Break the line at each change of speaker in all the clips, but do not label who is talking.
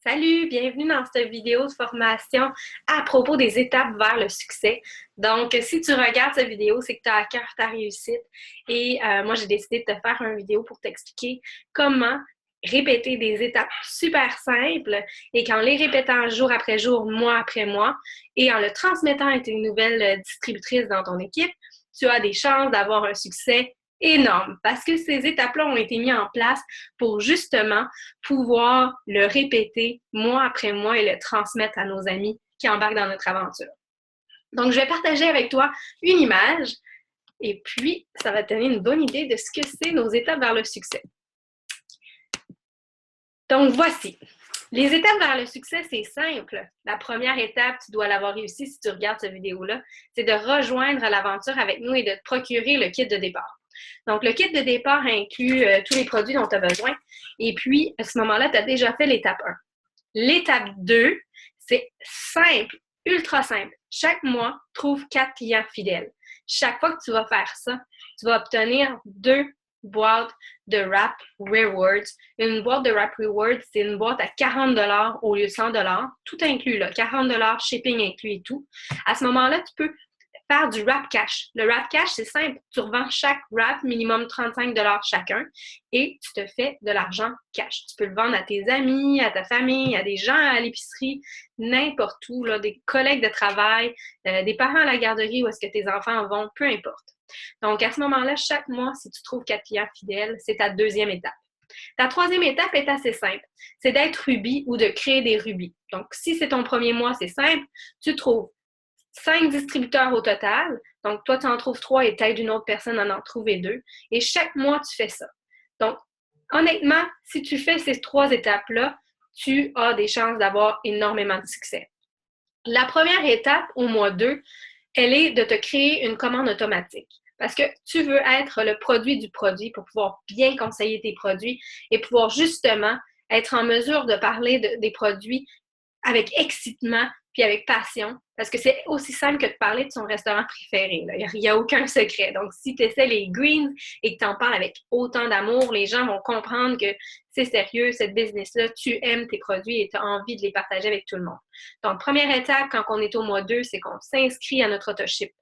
Salut, bienvenue dans cette vidéo de formation à propos des étapes vers le succès. Donc, si tu regardes cette vidéo, c'est que tu as à cœur ta réussite. Et moi, j'ai décidé de te faire une vidéo pour t'expliquer comment répéter des étapes super simples et qu'en les répétant jour après jour, mois après mois, et en le transmettant à tes nouvelles distributrices dans ton équipe, tu as des chances d'avoir un succès énorme parce que ces étapes-là ont été mises en place pour justement pouvoir le répéter mois après mois et le transmettre à nos amis qui embarquent dans notre aventure. Donc, je vais partager avec toi une image et puis ça va te donner une bonne idée de ce que c'est nos étapes vers le succès. Donc, voici. Les étapes vers le succès, c'est simple. La première étape, tu dois l'avoir réussi si tu regardes cette vidéo-là, c'est de rejoindre l'aventure avec nous et de te procurer le kit de départ. Donc, le kit de départ inclut tous les produits dont tu as besoin. Et puis, à ce moment-là, tu as déjà fait l'étape 1. L'étape 2, c'est simple, ultra simple. Chaque mois, trouve 4 clients fidèles. Chaque fois que tu vas faire ça, tu vas obtenir 2 boîtes de Wrap Rewards. Une boîte de Wrap Rewards, c'est une boîte à 40 $ au lieu de 100 $, tout inclus, là, 40 $, shipping inclus et tout. À ce moment-là, tu peux faire du wrap cash. Le wrap cash, c'est simple. Tu revends chaque wrap, minimum 35 $ chacun, et tu te fais de l'argent cash. Tu peux le vendre à tes amis, à ta famille, à des gens à l'épicerie, n'importe où, là, des collègues de travail, des parents à la garderie où est-ce que tes enfants vont, peu importe. Donc, à ce moment-là, chaque mois, si tu trouves 4 clients fidèles, c'est ta deuxième étape. Ta troisième étape est assez simple. C'est d'être rubis ou de créer des rubis. Donc, si c'est ton premier mois, c'est simple. Tu trouves 5 distributeurs au total. Donc, toi, tu en trouves 3 et t'aides une autre personne à en trouver 2. Et chaque mois, tu fais ça. Donc, honnêtement, si tu fais ces 3 étapes-là, tu as des chances d'avoir énormément de succès. La première étape, au mois 2, elle est de te créer une commande automatique. Parce que tu veux être le produit du produit pour pouvoir bien conseiller tes produits et pouvoir justement être en mesure de parler des produits avec excitement puis avec passion, parce que c'est aussi simple que de parler de son restaurant préféré. Là. Il n'y a aucun secret. Donc, si tu essaies les greens et que tu en parles avec autant d'amour, les gens vont comprendre que c'est sérieux, cette business-là, tu aimes tes produits et tu as envie de les partager avec tout le monde. Donc, première étape, quand on est au mois 2, c'est qu'on s'inscrit à notre autoship.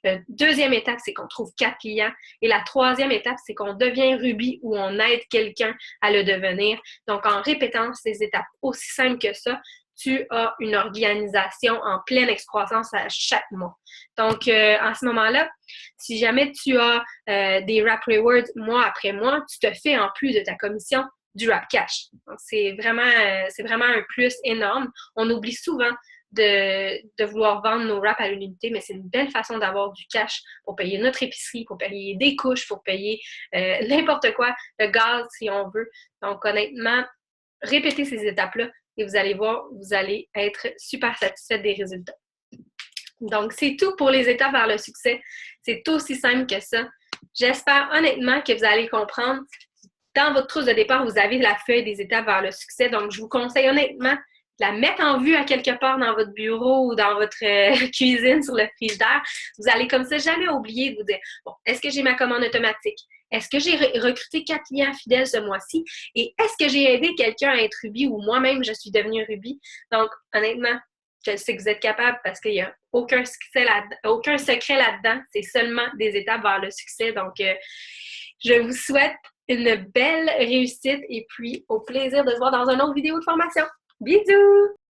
La deuxième étape, c'est qu'on trouve 4 clients. Et la troisième étape, c'est qu'on devient Ruby ou on aide quelqu'un à le devenir. Donc, en répétant ces étapes aussi simples que ça, tu as une organisation en pleine excroissance à chaque mois. Donc, en ce moment-là, si jamais tu as des Wrap Rewards mois après mois, tu te fais en plus de ta commission du Wrap Cash. Donc, c'est vraiment un plus énorme. On oublie souvent de vouloir vendre nos wraps à l'unité, mais c'est une belle façon d'avoir du cash pour payer notre épicerie, pour payer des couches, pour payer n'importe quoi, le gaz si on veut. Donc, honnêtement, répétez ces étapes-là et vous allez voir, vous allez être super satisfait des résultats. Donc, c'est tout pour les étapes vers le succès. C'est aussi simple que ça. J'espère honnêtement que vous allez comprendre. Dans votre trousse de départ, vous avez la feuille des étapes vers le succès. Donc, je vous conseille honnêtement de la mettre en vue à quelque part dans votre bureau ou dans votre cuisine sur le frigidaire. Vous allez comme ça jamais oublier de vous dire, bon, est-ce que j'ai ma commande automatique? Est-ce que j'ai recruté 4 clients fidèles ce mois-ci? Et est-ce que j'ai aidé quelqu'un à être Ruby ou moi-même, je suis devenue Ruby? Donc, honnêtement, je sais que vous êtes capable parce qu'il n'y a aucun secret là-dedans. C'est seulement des étapes vers le succès. Donc, je vous souhaite une belle réussite et puis au plaisir de se voir dans une autre vidéo de formation. Bisous!